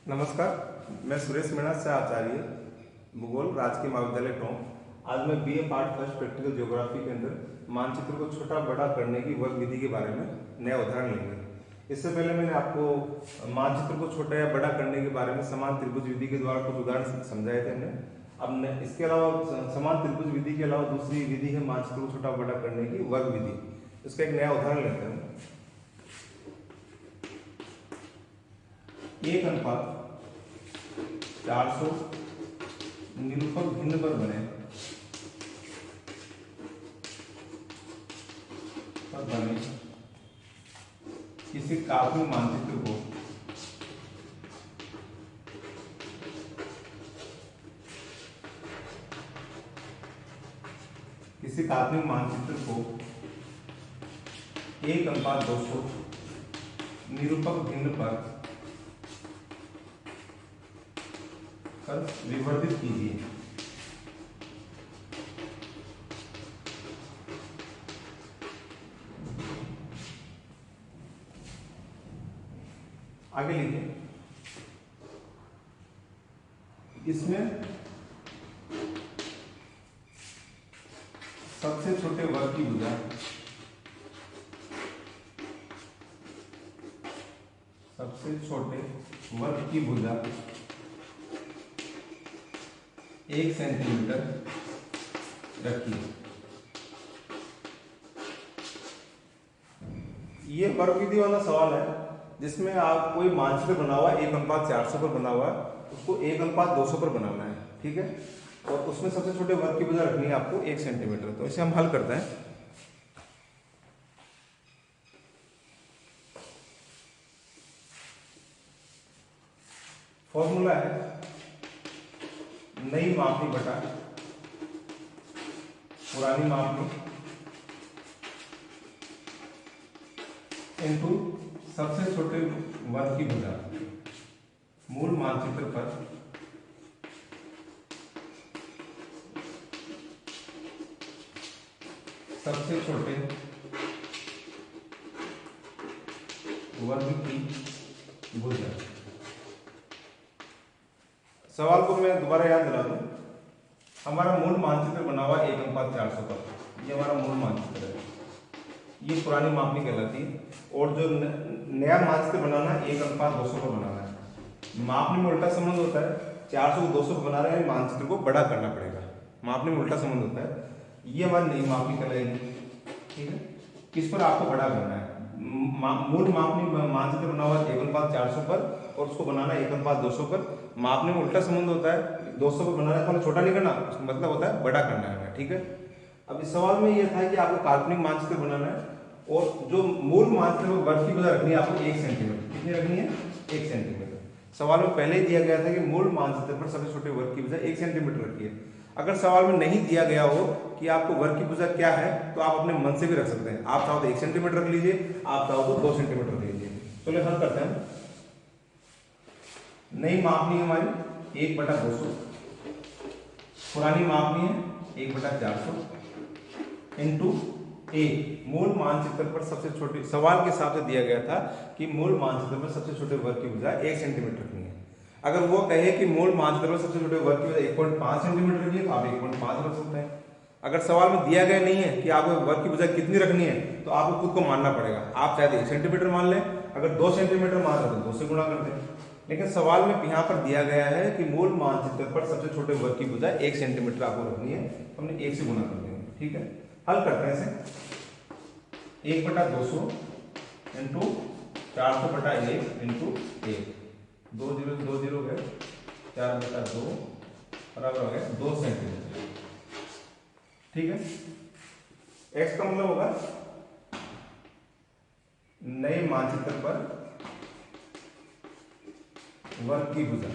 नमस्कार, मैं सुरेश मीणा से आचार्य भूगोल राजकीय महाविद्यालय टोंक। आज मैं BA part first practical geography के अंदर मानचित्र को छोटा बड़ा करने की वर्ग विधि के बारे में नया उदाहरण लेंगे। इससे पहले मैंने आपको मानचित्र को छोटा या बड़ा करने के बारे में समान त्रिभुज विधि के द्वारा कुछ उदाहरण समझाए थे हमने। अब इसके अलावा समान त्रिभुज विधि के अलावा दूसरी विधि है मानचित्र को छोटा बड़ा करने की वर्ग विधि। इसका एक नया उदाहरण लेते हैं। 1:400 निरूपक भिन्न पर बने किसी काल्पनिक मानचित्र को को 1:200 निरूपक भिन्न पर विवर्धित कीजिए। आगे लिखिए, इसमें सबसे छोटे वर्ग की भुजा एक सेंटीमीटर रखिए। ये वर्ग विधि वाला सवाल है जिसमें आप कोई मानचित्र बना हुआ है 1:400 पर बना हुआ है, उसको 1:200 पर बनाना है, ठीक है। और उसमें सबसे छोटे वर्ग की भुजा रखनी है आपको 1 सेंटीमीटर। तो इसे हम हल करते हैं। फॉर्मूला है नई मापनी बटा पुरानी मापनी इनटू सबसे छोटे वर्ग की भुजा मूल मानचित्र पर सबसे छोटे वर्ग की भुजा। सवाल को मैं दोबारा याद दिला दूं। हमारा मूल मानचित्र बना हुआ 1:400 पर, ये हमारा मूल मानचित्र है, ये पुरानी मापनी कहलाती है। और जो नया मानचित्र बनाना है 1:200 पर बनाना है। मापनी में उल्टा संबंध होता है, 400 को 200 पर बना रहे हैं, मानचित्र को बड़ा करना पड़ेगा। मापनी में उल्टा संबंध होता है। ये हमारी नई मापनी कहलाएगी, ठीक है। किस पर आपको बड़ा करना है? मूल मापनी मानचित्र बना हुआ 1:400 पर और उसको बनाना है 1:200 पर। मापने में उल्टा संबंध होता है, 200 पर बनाना है, छोटा नहीं करना, उसका मतलब होता है बड़ा करना है, ठीक है। अब इस सवाल में यह था कि आपको काल्पनिक मानचित्र बनाना है और जो मूल मानचित्र वर्ग की भुजा रखनी है आपको 1 सेंटीमीटर। कितनी रखनी है? 1 सेंटीमीटर। सवाल में पहले ही दिया गया था कि मूल मानचित्र पर सबसे छोटे वर्ग की भुजा 1 सेंटीमीटर रखिए। अगर सवाल में नहीं दिया गया हो कि आपको वर्ग की भुजा क्या है तो आप अपने मन से भी रख सकते हैं। आप चाहो तो 1 सेंटीमीटर रख लीजिए, आप चाहो तो 2 सेंटीमीटर रख लीजिए। चलिए हल करते हैं। नई मापनी है हमारी 1/200, पुरानी मापनी है 1/400 इंटू मूल मानचित्र पर सबसे छोटी, सवाल के हिसाब से दिया गया था कि मूल मानचित्र पर सबसे छोटे वर्ग की भुजा 1 सेंटीमीटर रखनी है। अगर वो कहे कि मूल मानचित्र पर सबसे छोटे वर्ग की भुजा 1.5 सेंटीमीटर रखिए तो आप 1.5 रख सकते हैं। अगर सवाल में दिया गया नहीं है कि आपको वर्ग की भुजा कितनी रखनी है तो आपको खुद को मानना पड़ेगा। आप चाहे 1 सेंटीमीटर मान लें, अगर 2 सेंटीमीटर मान लें तो 2 से गुणा कर दें। लेकिन सवाल में यहाँ पर दिया गया है कि मूल मानचित्र पर सबसे छोटे वर्ग की भुजा 1 सेंटीमीटर आपको रखनी है, हमने 1 से गुणा कर देंगे, ठीक है। हल करते हैं इसे। 1/200 इंटू 400/1 इंटू 1, 2 0 गए, 4/2 बराबर हो गया 2 सेंटीमीटर, ठीक है। x का मतलब होगा नए मानचित्र पर वर्ग की भुजा।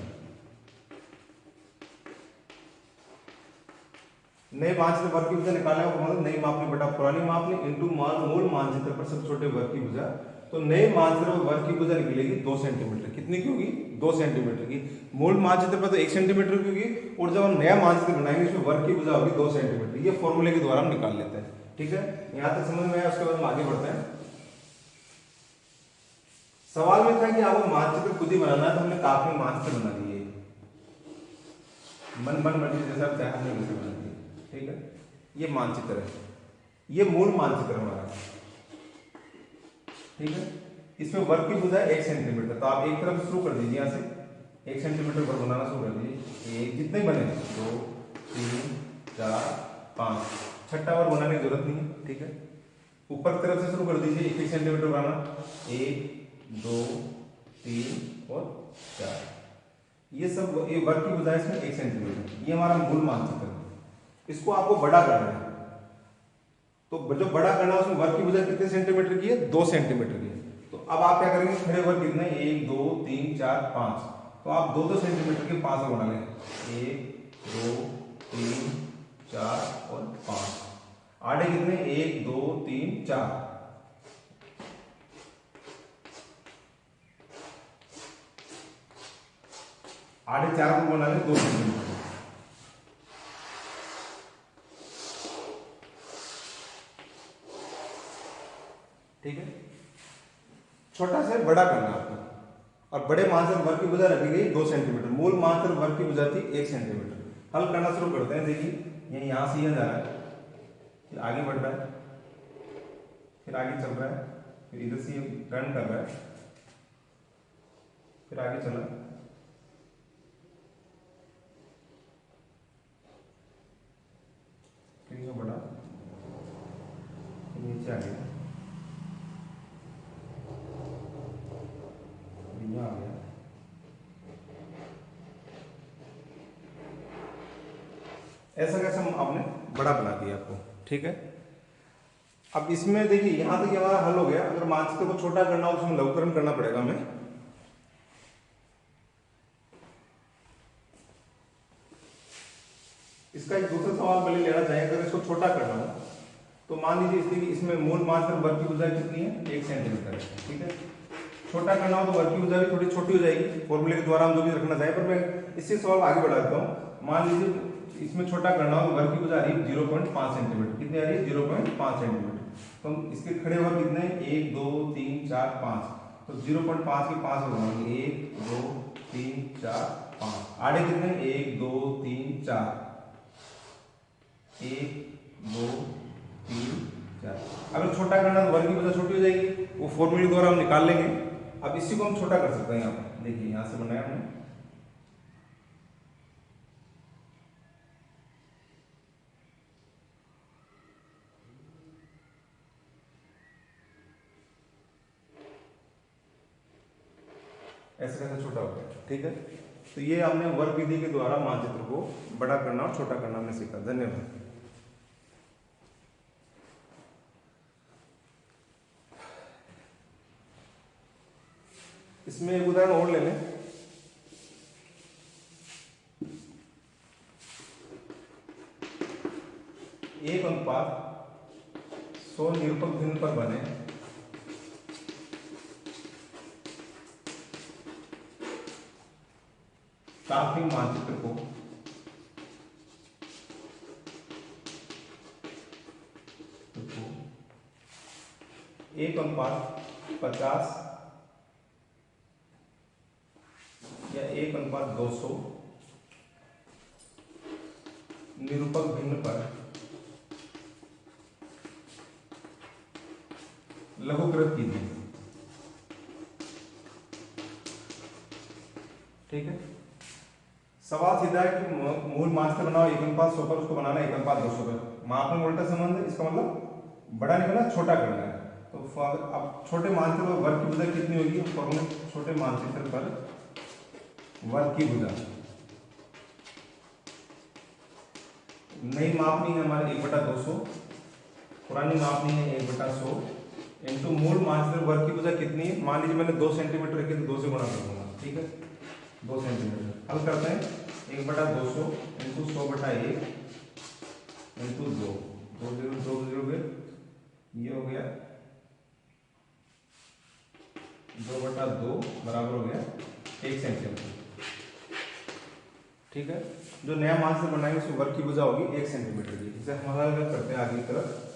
नए मानचित्र वर्ग की भुजा निकालने का मतलब नई मापनी बटा पुरानी मापनी इंटू मूल मानचित्र पर सबसे छोटे वर्ग की भुजा। तो नए मानचित्र पर वर्ग की भुजा निकलेगी 2 सेंटीमीटर। कितनी की होगी? 2 सेंटीमीटर की। मूल मानचित्र पर तो 1 सेंटीमीटर की होगी और जब हम नया मानचित्र बनाएंगे इसमें वर्ग की भुजा होगी 2 सेंटीमीटर। ये फॉर्मूले के द्वारा हम निकाल लेते हैं, ठीक है। यहां तक समझ में आया, उसके बाद हम आगे बढ़ते हैं। सवाल में था कि आपको मानचित्र खुद ही बनाना है, तो हमने काफी मानचित्र बना दिए, मन मर्जी जैसा आप चाहे हमने वैसे बना दिए। ठीक है, ये मानचित्र है, ये मूल मानचित्र हमारा। ठीक है, इसमें वर्ग की भुजा 1 सेंटीमीटर, तो आप एक तरफ शुरू कर दीजिए, यहाँ से 1 सेंटीमीटर वर्ग बनाना शुरू कर दीजिए। एक जितने बने 2 3 4 5, छठा वर्ग बनाने की जरूरत नहीं है। ठीक है, ऊपर की तरफ से शुरू कर दीजिए, 1 सेंटीमीटर बनाना, 1 2 3 और 4, ये सब ये वर्ग की भुजा इसमें 1 सेंटीमीटर, ये हमारा मूल मानचित्र है। इसको आपको बड़ा करना है, तो जो बड़ा करना है उसमें वर्ग की भुजा कितने सेंटीमीटर की है, 2 सेंटीमीटर की है। तो अब आप क्या करेंगे, खड़े वर्ग कितने, 1 2 3 4 5, तो आप 2 सेंटीमीटर के 5 बना लें, 1 2 3 4 और 5। आड़े कितने, 1 2 3 4, आड़े 4 को बना लें 2 सेंटीमीटर। ठीक है, छोटा से बड़ा करना है आपको, और बड़े मानचित्र वर्ग की भुजा रखी गई 2 सेंटीमीटर, मूल मानचित्र वर्ग की भुजा थी 1 सेंटीमीटर। हल करना शुरू करते हैं। देखिए ये यहां से यह जा रहा है, फिर आगे बढ़ रहा है, फिर आगे चल रहा है, फिर इधर से टर्न कर रहा है, फिर आगे चला, फिर ये बढ़ा, फिर नीचे आ गया, आ गया, ऐसा कैसे हम आपने बड़ा बना दिया आपको। ठीक है, अब इसमें देखिए यहां तक हमारा हल हो गया। अगर मानचित्र को छोटा करना हो तो उसमें लघुकरण करना पड़ेगा हमें। इसका एक दूसरा सवाल पहले लेना चाहिए। अगर इसको छोटा करना हो तो मान लीजिए इसमें मूल मानचित्र वर्ग की भुजा कितनी है, 1 सेंटीमीटर है। ठीक है, छोटा करना हो तो वर्ग की भुजा भी थोड़ी छोटी हो जाएगी, फॉर्मूले के द्वारा हम जो भी रखना चाहें, पर मैं इससे सवाल आगे बढ़ा देता हूँ। मान लीजिए इसमें छोटा करना हो तो वर्ग की भुजा आ रही है 0.5 सेंटीमीटर, कितनी आ रही है, 0.5 सेंटीमीटर। तो हम इसके खड़े वर्ग कितने, 1 2 3 4 5, तो 0.5 के 5 बनाएंगे, 1 2 3 4 5। आड़े कितने, 1 2 3 4, 1 2 3 4। अगर छोटा करना तो वर्ग की भुजा छोटी हो जाएगी, वो फॉर्मूले द्वारा हम निकाल लेंगे। अब इसी को हम छोटा कर सकते हैं। यहाँ पर देखिए, यहां से बनाया हमने, ऐसे कैसे छोटा हो गया। ठीक है, तो ये हमने वर्ग विधि के द्वारा मानचित्र को बड़ा करना और छोटा करना हमने सीखा। धन्यवाद। इसमें एक उदाहरण और ले लें। एक अनुपात 100 निरूपक भिन्न पर बने तार्किक मानचित्र को एक अनुपात 50 या 1:200 निरूपक भिन्न पर लघुकृत कीजिए। ठीक है, सवाल सीधा है कि मूल मानचित्र बनाओ 1:100 पर, उसको बनाना 1:200 पर। माप में उल्टा संबंध है, इसका मतलब बड़ा नहीं करना, छोटा करना है। तो अब छोटे मानचित्र पर वर्ग की भुजा कितनी होगी, फॉर्मूला छोटे मानचित्र पर वर्ग की भुजा, नई मापनी है हमारे 1/200, पुरानी मापनी है 1/100 इंटू मूल मानचित्र वर्ग की भुजा कितनी है। मान लीजिए मैंने 2 सेंटीमीटर रखी तो 2 से गुणा कर दूंगा। ठीक है, 2 सेंटीमीटर। हल करते हैं, 1/200 इंटू 100/1 इंटू 2, 2 0 गए, ये हो गया 2/2 बराबर हो गया 1 सेंटीमीटर। ठीक है, जो नया मानचित्र बनाएंगे उसमें वर्ग की भुजा होगी 1 सेंटीमीटर की। इसे हम हल करते हैं आगे की तरफ।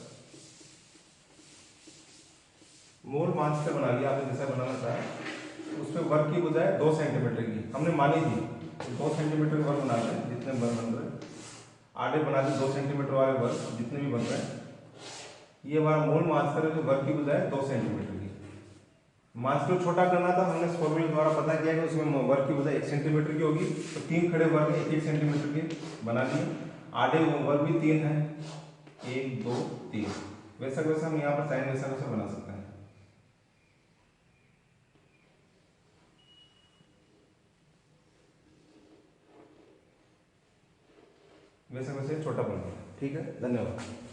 मूल मानचित्र बना लिया आपने जैसा बनाना चाहे। उस पर वर्ग की बुझाई 2 सेंटीमीटर की हमने मानी थी, तो 2 सेंटीमीटर वर्ग बना लें जितने वर्ग बन रहे हैं, आधे बना दें 2 सेंटीमीटर वाले वर्ग जितने भी बन रहे हैं। ये हमारा मूल मानचित्र है, जो वर्ग की बुझाई 2 सेंटीमीटर की। मानचित्र छोटा करना था, हमने इस फॉर्मूले द्वारा पता किया कि उसमें वर्ग की बुझाई 1 सेंटीमीटर की होगी, तो 3 खड़े वर्ग 1 सेंटीमीटर के बना लिए। आधे वर्ग भी 3 है, 1 2 3। वैसा वैसा हम यहाँ पर साइन वैसा वैसा बना सकते हैं। वैसे वैसे छोटा बन गया। ठीक है, धन्यवाद।